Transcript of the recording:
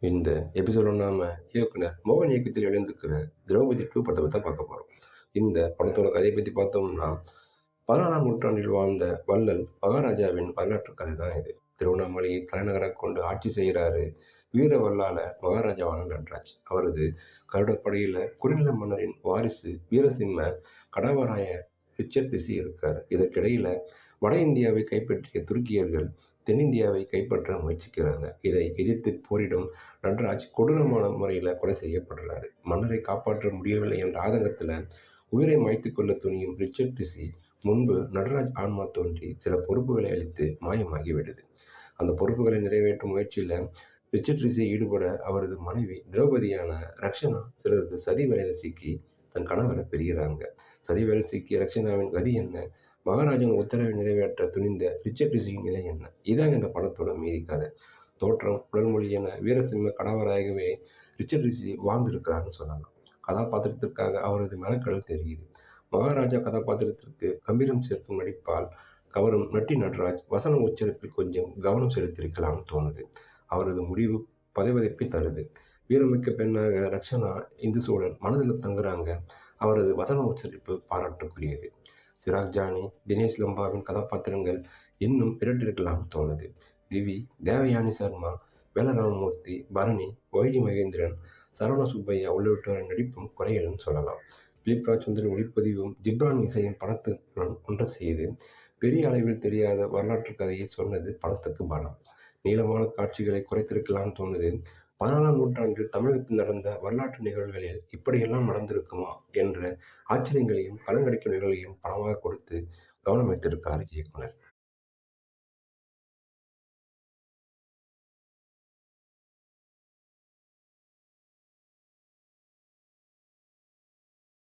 இந்த எபிசோட நாம இயக்குனர் மோகன் இயக்கத்தில் எழுந்திருக்கிற திரௌபதி 2 படத்தை பற்றி தான் பார்க்க போறோம். இந்த படத்தோட கதையை பற்றி பார்த்தோம்னா 14ஆம் நூற்றாண்டில் வாழ்ந்த வள்ளல் மகாராஜாவின் வரலாற்று கதை தான் இது. திருவண்ணாமலையை தலைநகராக கொண்டு ஆட்சி செய்கிறாரு வீர வல்லாள மகாராஜாவான நட்ராஜ். அவரது கருடப்படையில குறுநில மன்னரின் வாரிசு வீரசிம்ம கடவராய ரிச்சர்ட் ரிஷி இருக்கார். இதற்கிடையில வட இந்தியாவை கைப்பற்றிய துருக்கியர்கள் தென்னிந்தியாவை கைப்பற்ற முயற்சிக்கிறாங்க. இதை எதிர்த்து போரிடும் நட்ராஜ் கொடூரமான முறையில் கொலை செய்யப்படுறாரு. மன்னரை காப்பாற்ற முடியவில்லை என்ற ஆதங்கத்தில் உயிரை மாய்த்து கொள்ள துணியும் ரிச்சர்ட் ரிஷி முன்பு நடராஜ் ஆன்மா தோன்றி சில பொறுப்புகளை அளித்து மாயமாகிவிடுது. அந்த பொறுப்புகளை நிறைவேற்றும் முயற்சியில் ரிச்சர்ட் ரிஷி ஈடுபட அவரது மனைவி திரௌபதியான ரக்ஷனா சிலரது சதி வேலையில் சிக்கி தன் கணவரை பிரிகிறாங்க. சதி வேலை சிக்கிய ரக்ஷனாவின் கதி என்ன? மகாராஜன் உத்தரவை நிறைவேற்ற துணிந்த ரிச்சர்ட் ரிஷியின் நிலை என்ன? இதான் இந்த படத்தோட மீதி கதை. தோற்றம், உடல்மொழி என வீரசிம்ம கடவராகவே ரிச்சர்ட் ரிஷி வாழ்ந்திருக்கிறார்னு சொல்லலாம். கதாபாத்திரத்திற்காக அவரது மெனக்கடல் தெரியுது. மகாராஜா கதாபாத்திரத்திற்கு கம்பீரம் சேர்க்கும் நடிப்பால் கவரும் நட்டி நட்ராஜ் வசன உச்சரிப்பில் கொஞ்சம் கவனம் செலுத்தியிருக்கலாம்னு தோணுது. அவரது முடிவு பதைவதைப்பை தருது. வீரமிக்க பெண்ணாக ரக்ஷனா இந்து சோழன் மனதில் தங்குறாங்க. அவரது வசன உச்சரிப்பு பாராட்டுக்குரியது. சிராக் ஜானி, தினேஷ் லம்பாவின் கதாபாத்திரங்கள் இன்னும் பிரட்டிருக்கலாம்னு தோணுது. திவி, தேவயானி சர்மா, வேலராமமூர்த்தி, பரணி, ஒய்ஜி மகேந்திரன், சரவண சுப்பையா உள்ளிட்டோரின் நடிப்பும் குறையலன்னு சொல்லலாம். பிலிப் ராஜ்சந்திரன் ஒளிப்பதிவும் ஜிப்ரான் இசையின் படத்துடன் ஒன்ற செய்து பெரிய அளவில் தெரியாத வரலாற்று கதையை சொன்னது படத்துக்கு பலம். நீளமான காட்சிகளை குறைத்திருக்கலாம்னு தோணுது. 14ஆம் நூற்றாண்டில் தமிழகத்தில் நடந்த வரலாற்று நிகழ்வுகளில் இப்படியெல்லாம் நடந்திருக்குமா என்ற ஆச்சரியங்களையும் கலங்கடிக்கும் நிகழ்வுகளையும் படமாக கொடுத்து கவனம் வைத்திருக்கார் இயக்குனர்.